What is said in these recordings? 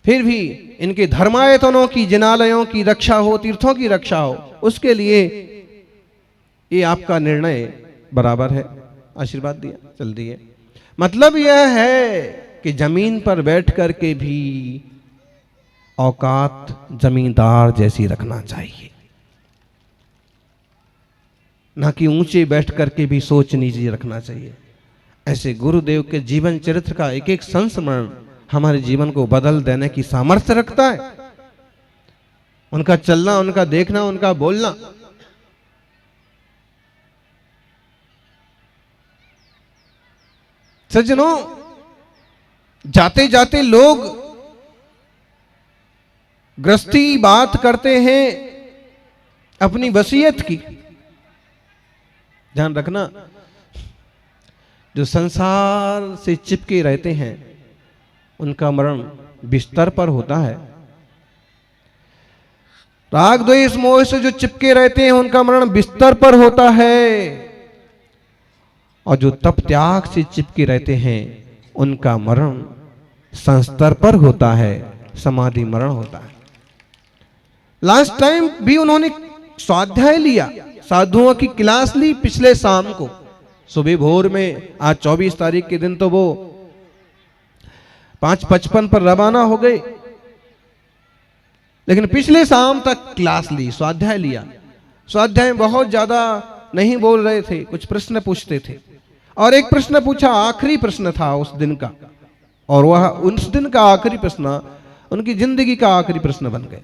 फिर भी इनके धर्मायतनों की, जिनालयों की रक्षा हो, तीर्थों की रक्षा हो, उसके लिए ये आपका निर्णय बराबर है। आशीर्वाद दिया, चल दिए। मतलब यह है कि जमीन पर बैठ कर के भी औकात जमींदार जैसी रखना चाहिए, ना कि ऊंचे बैठ कर के भी सोच नीची रखना चाहिए। ऐसे गुरुदेव के जीवन चरित्र का एक एक संस्मरण हमारे जीवन को बदल देने की सामर्थ्य रखता है। उनका चलना, उनका देखना, उनका बोलना। सज्जनों, जाते जाते लोग गृहस्थी बात करते हैं अपनी वसीयत की। ध्यान रखना, जो संसार से चिपके रहते हैं उनका मरण बिस्तर पर होता है। राग द्वेष मोह से जो चिपके रहते हैं उनका मरण बिस्तर पर होता है, और जो तप त्याग से चिपके रहते हैं उनका मरण संस्तर पर होता है, समाधि मरण होता है। लास्ट टाइम भी उन्होंने स्वाध्याय लिया, साधुओं की क्लास ली पिछले शाम को, सुबह भोर में। आज 24 तारीख के दिन तो वो 5:55 पर रवाना हो गए, लेकिन पिछले शाम तक क्लास ली, स्वाध्याय लिया। स्वाध्याय में बहुत ज्यादा नहीं बोल रहे थे, कुछ प्रश्न पूछते थे, और एक प्रश्न पूछा, आखिरी प्रश्न था उस दिन का, और वह उस दिन का आखिरी प्रश्न उनकी जिंदगी का आखिरी प्रश्न बन गया।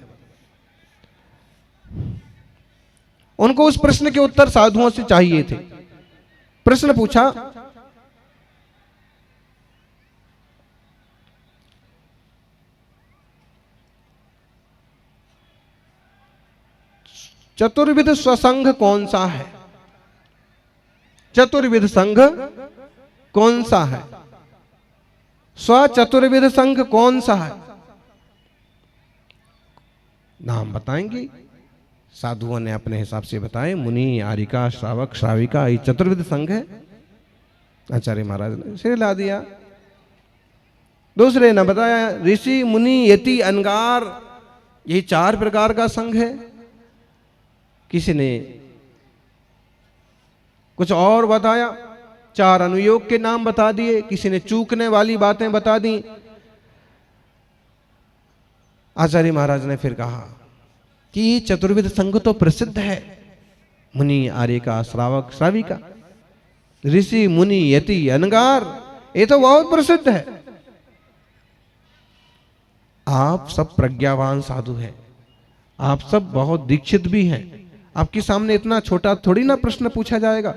उनको उस प्रश्न के उत्तर साधुओं से चाहिए थे। प्रश्न पूछा, चतुर्विध स्वसंघ कौन सा है? चतुर्विध संघ कौन सा है? स्वचतुर्विध संघ कौन सा है? नाम बताएंगे। साधुओं ने अपने हिसाब से बताए, मुनि, आरिका, श्रावक, श्राविका, ये चतुर्विध संघ है। आचार्य महाराज ने सिर ला दिया। दूसरे ने बताया, ऋषि, मुनि, यति, अनगार, यही 4 प्रकार का संघ है। किसी ने कुछ और बताया, 4 अनुयोग के नाम बता दिए, किसी ने चूकने वाली बातें बता दी। आचार्य महाराज ने फिर कहा कि चतुर्विध संघ तो प्रसिद्ध है, मुनि, आर्यिका, श्रावक, श्राविका, ऋषि, मुनि, यति, अनगार, ये तो बहुत प्रसिद्ध है। आप सब प्रज्ञावान साधु हैं, आप सब बहुत दीक्षित भी हैं, आपके सामने इतना छोटा थोड़ी ना प्रश्न पूछा जाएगा।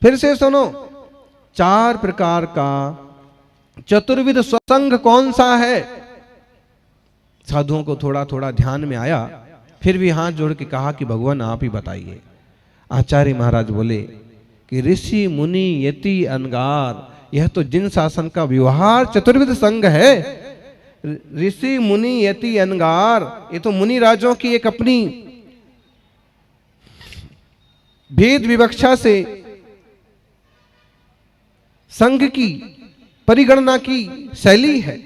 फिर से सुनो, 4 प्रकार का चतुर्विध स्वसंघ कौन सा है? साधुओं को थोड़ा थोड़ा ध्यान में आया, फिर भी हाथ जोड़ के कहा कि भगवान आप ही बताइए। आचार्य महाराज बोले कि ऋषि, मुनि, यति, अनगार, यह तो जिन शासन का व्यवहार चतुर्विध संघ है। ऋषि, मुनि, यति, अनगार, ये तो मुनि राजों की एक अपनी भेद विवक्षा से संघ की परिगणना की शैली है।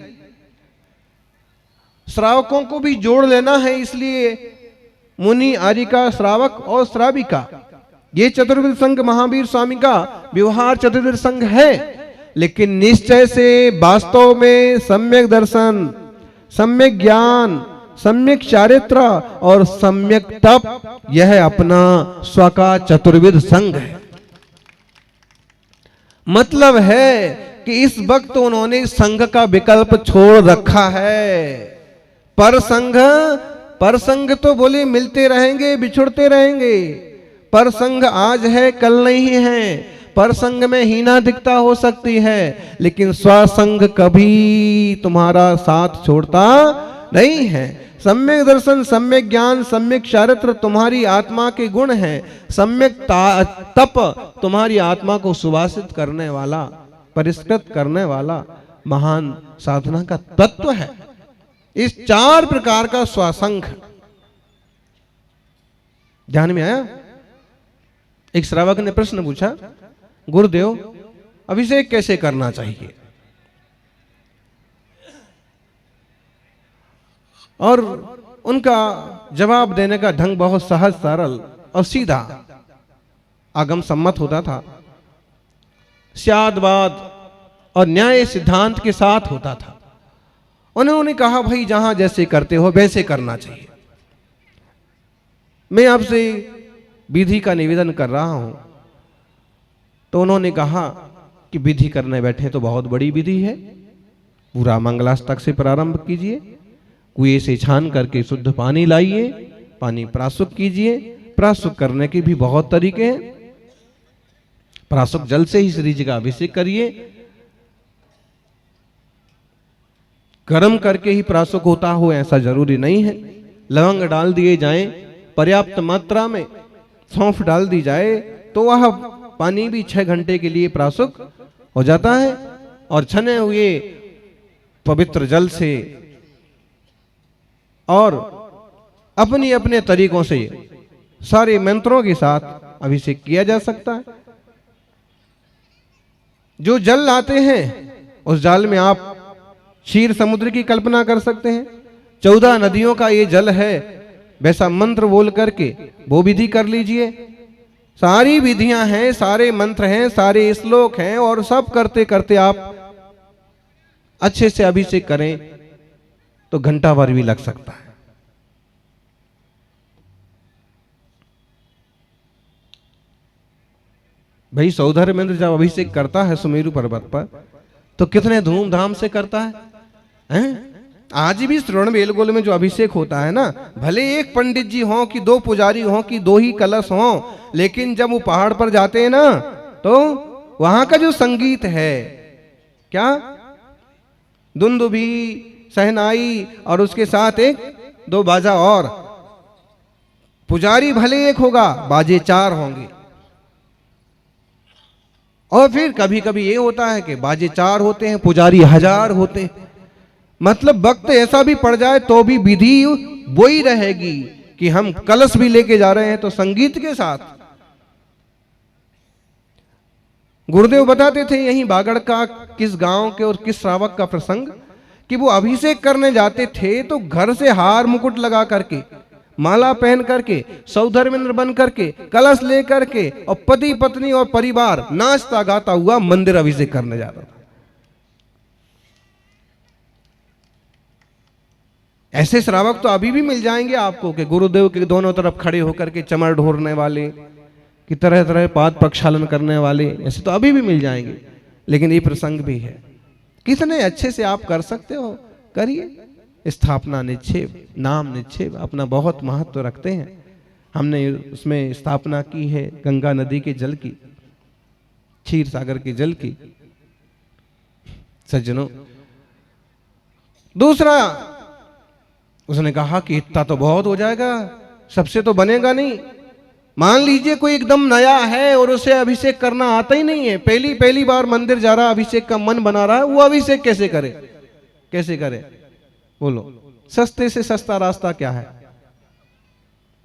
श्रावकों को भी जोड़ लेना है, इसलिए मुनि, आरिका, श्रावक और श्राविका, ये चतुर्विध संघ महावीर स्वामी का व्यवहार चतुर्विध संघ है। लेकिन निश्चय से वास्तव में सम्यक दर्शन, सम्यक ज्ञान, सम्यक चारित्र और सम्यक तप, यह अपना स्व का चतुर्विध संघ है। मतलब है कि इस वक्त उन्होंने संघ का विकल्प छोड़ रखा है। पर संघ तो बोले मिलते रहेंगे, बिछुड़ते रहेंगे। पर संघ आज है, कल नहीं है। पर संघ में हीनाधिकता हो सकती है, लेकिन स्वसंघ कभी तुम्हारा साथ छोड़ता नहीं है। सम्यक दर्शन, सम्यक ज्ञान, सम्यक चारित्र तुम्हारी आत्मा के गुण हैं। सम्यक तप तुम्हारी आत्मा को सुवासित करने वाला, परिष्कृत करने वाला महान साधना का तत्व है। इस 4 प्रकार का स्वसंघ ध्यान में आया? एक श्रावक ने प्रश्न पूछा, गुरुदेव अभिषेक कैसे करना चाहिए? और उनका जवाब देने का ढंग बहुत सहज सरल और सीधा आगम सम्मत होता था, स्यादवाद और न्याय सिद्धांत के साथ होता था। उन्होंने कहा, भाई जहां जैसे करते हो वैसे करना चाहिए। मैं आपसे विधि का निवेदन कर रहा हूं। तो उन्होंने कहा कि विधि करने बैठे तो बहुत बड़ी विधि है, पूरा मंगलाष्टक से प्रारंभ कीजिए, कुएं से छान करके शुद्ध पानी लाइए, पानी प्राशुक कीजिए। प्राशुक करने के भी बहुत तरीके हैं। प्राशुक जल से ही श्री जी का अभिषेक करिए। गर्म करके ही प्राशुक होता हो ऐसा जरूरी नहीं है। लवंग डाल दिए जाएं, पर्याप्त मात्रा में सौंफ डाल दी जाए तो वह पानी भी 6 घंटे के लिए प्राशुक हो जाता है। और छने हुए पवित्र जल से और अपनी अपने तरीकों से सारे मंत्रों के साथ अभिषेक किया जा सकता है। जो जल लाते हैं उस जल में आप क्षीर समुद्र की कल्पना कर सकते हैं। 14 नदियों का ये जल है, वैसा मंत्र बोल करके वो विधि कर लीजिए। सारी विधियां हैं, सारे मंत्र हैं, सारे श्लोक हैं, और सब करते करते आप अच्छे से अभिषेक करें तो घंटा भर भी लग सकता है। भाई सौधर्मेंद्र जब अभिषेक करता है सुमेरु पर्वत पर तो कितने धूमधाम से करता है? आज भी श्रवण बेलगोल में जो अभिषेक होता है ना, भले एक पंडित जी हों कि 2 पुजारी हों कि 2 ही कलश हों, लेकिन जब वो पहाड़ पर जाते हैं ना तो वहां का जो संगीत है, क्या दुंदुभी, सहनाई और उसके साथ 1-2 बाजा, और पुजारी भले एक होगा, बाजे 4 होंगे। और फिर कभी कभी ये होता है कि बाजे 4 होते हैं, पुजारी 1000 होते हैं। मतलब वक्त ऐसा भी पड़ जाए तो भी विधि वही रहेगी कि हम कलश भी लेके जा रहे हैं तो संगीत के साथ। गुरुदेव बताते थे यहीं बागड़ का किस गांव के और किस श्रावक का प्रसंग कि वो अभिषेक करने जाते थे तो घर से हार मुकुट लगा करके, माला पहन करके, सौधर्मेंद्र बन करके, कलश ले करके और पति पत्नी और परिवार नाचता गाता हुआ मंदिर अभिषेक करने जाता था। ऐसे श्रावक तो अभी भी मिल जाएंगे आपको कि गुरुदेव के दोनों तरफ खड़े होकर के चमर ढोरने वाले, कि तरह तरह पाद प्रक्षालन करने वाले, ऐसे तो अभी भी मिल जाएंगे। लेकिन ये प्रसंग भी है, कितने अच्छे से आप कर सकते हो, करिए। स्थापना निक्षेप, नाम निक्षेप अपना बहुत महत्व रखते हैं। हमने उसमें स्थापना की है गंगा नदी के जल की, क्षीर सागर के जल की। सज्जनों, दूसरा उसने कहा कि इतना तो बहुत हो जाएगा, सबसे तो बनेगा नहीं। मान लीजिए कोई एकदम नया है और उसे अभिषेक करना आता ही नहीं है, पहली बार मंदिर जा रहा, अभिषेक का मन बना रहा है, वो अभिषेक कैसे करे? कैसे करे बोलो? सस्ते से सस्ता रास्ता क्या है?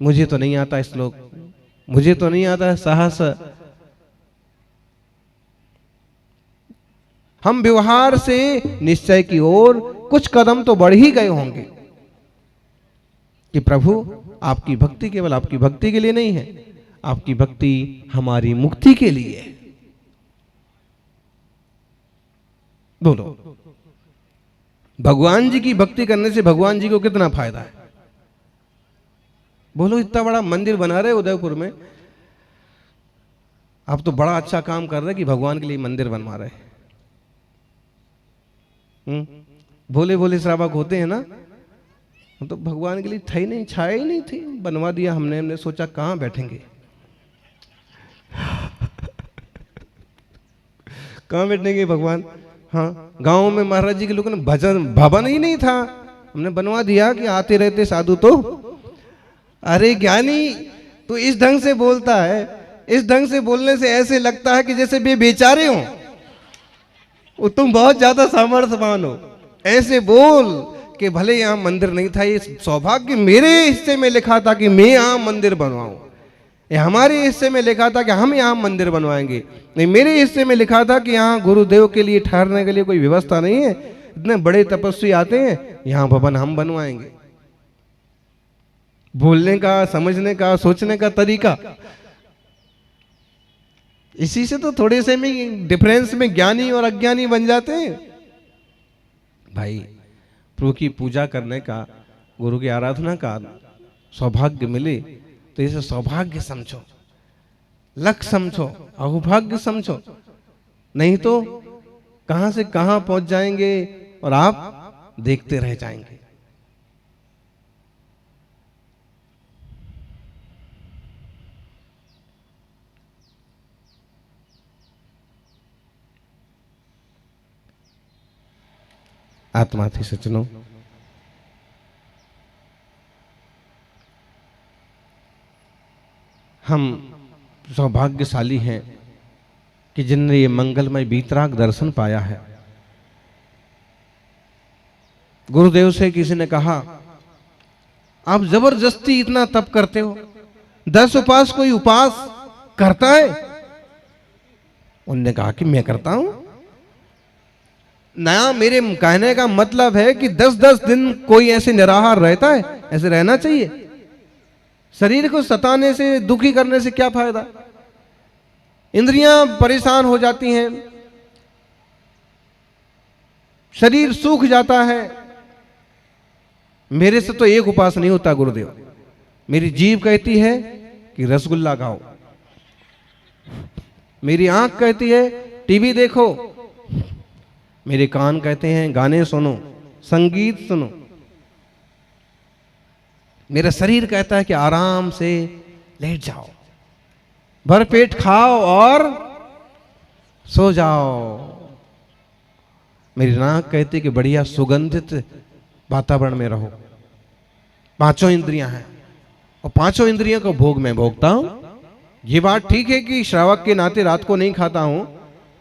मुझे तो नहीं आता श्लोक, मुझे तो नहीं आता है साहस। हम व्यवहार से निश्चय की ओर कुछ कदम तो बढ़ ही गए होंगे कि प्रभु आपकी भक्ति केवल आपकी भक्ति के लिए नहीं है, आपकी भक्ति हमारी मुक्ति के लिए है। बोलो, भगवान जी की भक्ति करने से भगवान जी को कितना फायदा है? बोलो, इतना बड़ा मंदिर बना रहे उदयपुर में, आप तो बड़ा अच्छा काम कर रहे कि भगवान के लिए मंदिर बनवा रहे। भोले भोले श्रावक होते हैं ना, तो भगवान के लिए था ही नहीं, छाया ही नहीं थी, बनवा दिया हमने। हमने सोचा कहां बैठेंगे कहां बैठेंगे भगवान। हाँ, गांव में महाराज जी के लोगों ने भजन भवन ही नहीं था, हमने बनवा दिया कि आते रहते साधु तो। अरे ज्ञानी तो इस ढंग से बोलता है, इस ढंग से बोलने से ऐसे लगता है कि जैसे बेचारे हो, वो तुम बहुत ज्यादा सामर्थ्यवान हो। ऐसे बोल कि भले यहाँ मंदिर नहीं था, ये सौभाग्य मेरे हिस्से में लिखा था कि मैं यहाँ मंदिर बनवाऊं। ये हमारे हिस्से में लिखा था कि हम यहाँ मंदिर बनवाएंगे, नहीं मेरे हिस्से में लिखा था कि यहाँ गुरुदेव के लिए ठहरने के लिए कोई व्यवस्था नहीं है, इतने बड़े तपस्वी आते हैं, यहाँ भवन हम बनवाएंगे। बोलने का, समझने का, सोचने का तरीका, इसी से तो थोड़े से में डिफरेंस में ज्ञानी और अज्ञानी बन जाते हैं। भाई प्रभु की पूजा करने का, गुरु की आराधना का सौभाग्य मिले तो इसे सौभाग्य समझो, लक समझो, अहोभाग्य समझो, नहीं तो कहां से कहां पहुंच जाएंगे और आप देखते रह जाएंगे। आत्मा थी सज्जनों, हम सौभाग्यशाली हैं कि जिनने ये मंगलमय वीतराग दर्शन पाया है। गुरुदेव से किसी ने कहा, आप जबरदस्ती इतना तप करते हो, 10 उपास कोई उपास करता है? उनने कहा कि मैं करता हूं। नया मेरे कहने का मतलब है कि 10-10 दिन कोई ऐसे निराहार रहता है? ऐसे रहना चाहिए। शरीर को सताने से, दुखी करने से क्या फायदा? इंद्रियां परेशान हो जाती हैं, शरीर सूख जाता है। मेरे से तो एक उपास नहीं होता गुरुदेव। मेरी जीभ कहती है कि रसगुल्ला खाओ, मेरी आंख कहती है टीवी देखो, मेरे कान कहते हैं गाने सुनो, संगीत सुनो, मेरा शरीर कहता है कि आराम से लेट जाओ, भरपेट खाओ और सो जाओ। मेरी नाक कहती है कि बढ़िया सुगंधित वातावरण में रहो। 5 इंद्रियां हैं और 5 इंद्रियों को भोग में भोगता हूं। ये बात ठीक है कि श्रावक के नाते रात को नहीं खाता हूं,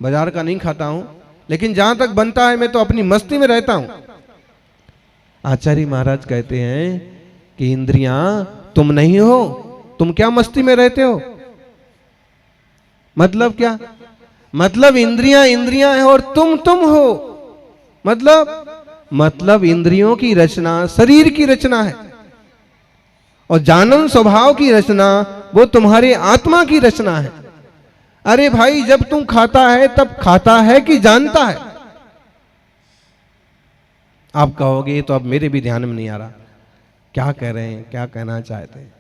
बाजार का नहीं खाता हूं, लेकिन जहां तक बनता है मैं तो अपनी मस्ती में रहता हूं। आचार्य महाराज कहते हैं कि इंद्रियां तुम नहीं हो, तुम क्या मस्ती में रहते हो? मतलब क्या? मतलब इंद्रियां इंद्रियां है और तुम हो। मतलब इंद्रियों की रचना शरीर की रचना है और जानन स्वभाव की रचना वो तुम्हारे आत्मा की रचना है। अरे भाई, जब तुम खाता है तब खाता है कि जानता है? आप कहोगे तो अब मेरे भी ध्यान में नहीं आ रहा क्या कह रहे हैं, क्या कहना चाहते हैं।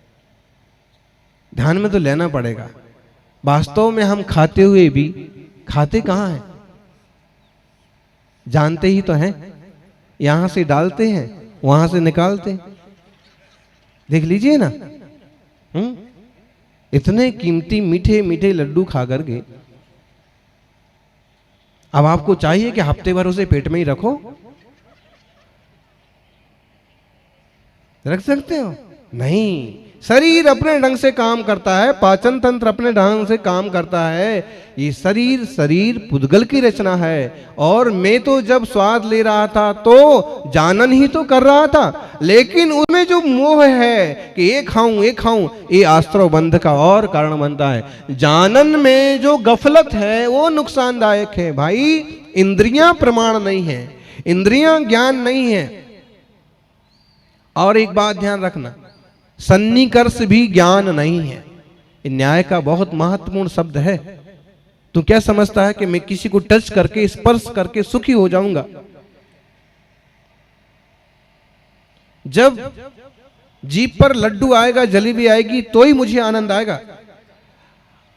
ध्यान में तो लेना पड़ेगा। वास्तव में हम खाते हुए भी खाते कहां हैं? जानते ही तो हैं। यहां से डालते हैं, वहां से निकालते हैं। देख लीजिए ना, इतने कीमती मीठे मीठे लड्डू खा करके अब आपको चाहिए कि हफ्ते भर उसे पेट में ही रखो? रख सकते हो? नहीं। शरीर अपने ढंग से काम करता है, पाचन तंत्र अपने ढंग से काम करता है। ये शरीर पुद्गल की रचना है। और मैं तो जब स्वाद ले रहा था तो जानन ही तो कर रहा था, लेकिन उसमें जो मोह है कि ये खाऊं, ये आश्रव बंध का और कारण बनता है। जानन में जो गफलत है वो नुकसानदायक है। भाई, इंद्रियां प्रमाण नहीं है, इंद्रियां ज्ञान नहीं है। और एक बात ध्यान रखना, सन्निकर्ष भी ज्ञान नहीं है। न्याय का बहुत महत्वपूर्ण शब्द है। तू क्या समझता है कि मैं किसी को टच करके, स्पर्श करके सुखी हो जाऊंगा? जब जीभ पर लड्डू आएगा, जलेबी आएगी, तो ही मुझे आनंद आएगा।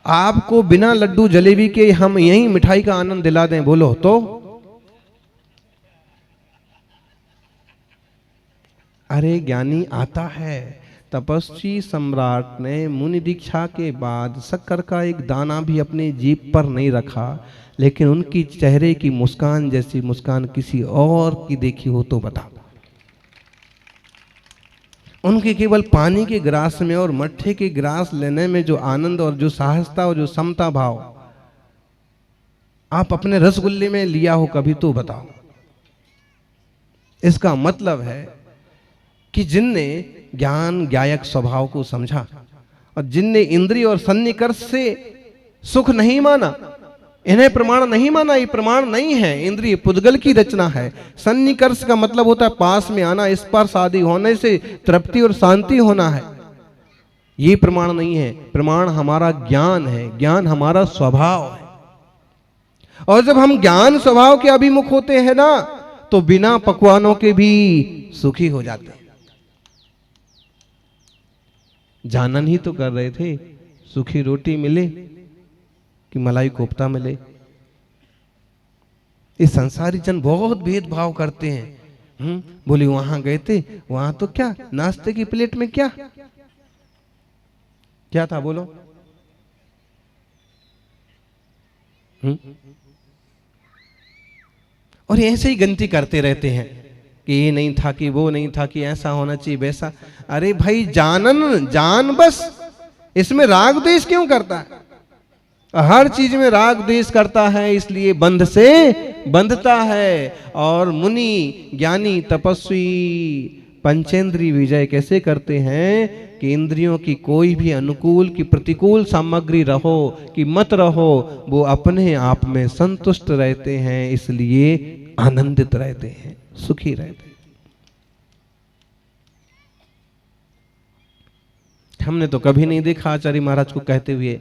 आपको बिना लड्डू जलेबी के हम यही मिठाई का आनंद दिला दें, बोलो तो? अरे ज्ञानी आता है। तपस्वी सम्राट ने मुनि दीक्षा के बाद शक्कर का एक दाना भी अपने जीभ पर नहीं रखा, लेकिन उनकी चेहरे की मुस्कान जैसी मुस्कान किसी और की देखी हो तो बताओ। उनके केवल पानी के गिलास में और मट्ठे के गिलास लेने में जो आनंद और जो सहजता और जो समता भाव आप अपने रसगुल्ले में लिया हो कभी तो बताओ। इसका मतलब है कि जिनने ज्ञान ज्ञायक स्वभाव को समझा और जिनने इंद्रिय और सन्निकर्ष से सुख नहीं माना, इन्हें प्रमाण नहीं माना, ये प्रमाण नहीं है, इंद्रिय पुद्गल की रचना है। सन्निकर्ष का मतलब होता है पास में आना, स्पर्श आदि होने से तृप्ति और शांति होना है। ये प्रमाण नहीं है, प्रमाण हमारा ज्ञान है, ज्ञान हमारा स्वभाव है। और जब हम ज्ञान स्वभाव के अभिमुख होते हैं ना, तो बिना पकवानों के भी सुखी हो जाते हैं। जानन ही तो कर रहे थे, सूखी रोटी मिले कि मलाई कोफ्ता मिले। इस संसारी जन बहुत भेदभाव करते हैं। बोले वहां गए थे, वहां तो क्या नाश्ते की प्लेट में क्या क्या था, बोलो। और ऐसे ही गिनती करते रहते हैं कि ये नहीं था, कि वो नहीं था, कि ऐसा होना चाहिए, वैसा। अरे भाई जानन जान बस, इसमें राग द्वेष क्यों करता है? हर चीज में राग द्वेष करता है, इसलिए बंध से बंधता है। और मुनि ज्ञानी तपस्वी पंचेंद्रिय विजय कैसे करते हैं कि इंद्रियों की कोई भी अनुकूल की प्रतिकूल सामग्री रहो कि मत रहो, वो अपने आप में संतुष्ट रहते हैं, इसलिए आनंदित रहते हैं, सुखी रहते हैं। हमने तो कभी नहीं देखा आचार्य महाराज को कहते हुए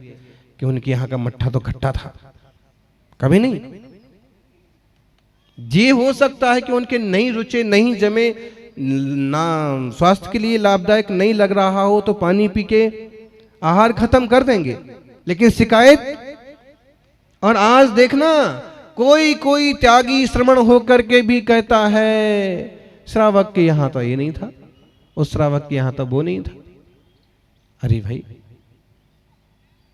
कि उनके यहाँ का मट्ठा तो खट्टा था, कभी नहीं। ये हो सकता है कि उनके नहीं रुचे, नहीं जमे, ना स्वास्थ्य के लिए लाभदायक नहीं लग रहा हो तो पानी पी के आहार खत्म कर देंगे, लेकिन शिकायत। और आज देखना कोई कोई त्यागी श्रमण होकर के भी कहता है श्रावक के यहां तो ये नहीं था, उस श्रावक के यहां तो वो नहीं था। अरे भाई,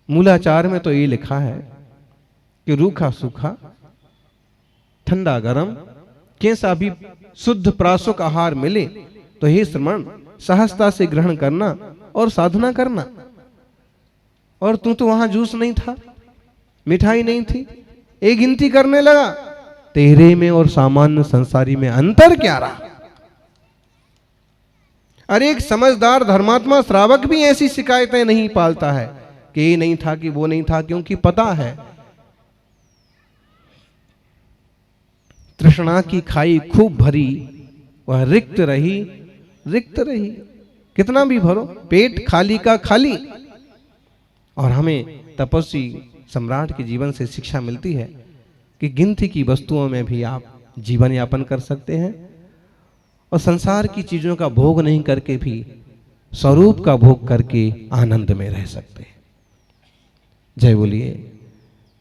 मूलाचार में तो ये लिखा है कि रूखा सूखा, ठंडा गरम, कैसा भी शुद्ध प्रासुक आहार मिले तो हे श्रमण सहजता से ग्रहण करना और साधना करना। और तू तो वहां जूस नहीं था, मिठाई नहीं थी, एक गिनती करने लगा, तेरे में और सामान्य संसारी में अंतर क्या रहा? अरे एक समझदार धर्मात्मा श्रावक भी ऐसी शिकायतें नहीं पालता है कि ये नहीं था, कि वो नहीं था, क्योंकि पता है तृष्णा की खाई खूब भरी, वह रिक्त रही, रिक्त रही। कितना भी भरो, पेट खाली का खाली। और हमें तपस्वी सम्राट के जीवन से शिक्षा मिलती है कि गिनती की वस्तुओं में भी आप जीवन यापन कर सकते हैं और संसार की चीजों का भोग नहीं करके भी स्वरूप का भोग करके आनंद में रह सकते हैं। जय बोलिए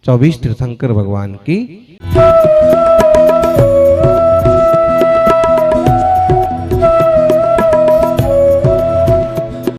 24 तीर्थंकर भगवान की।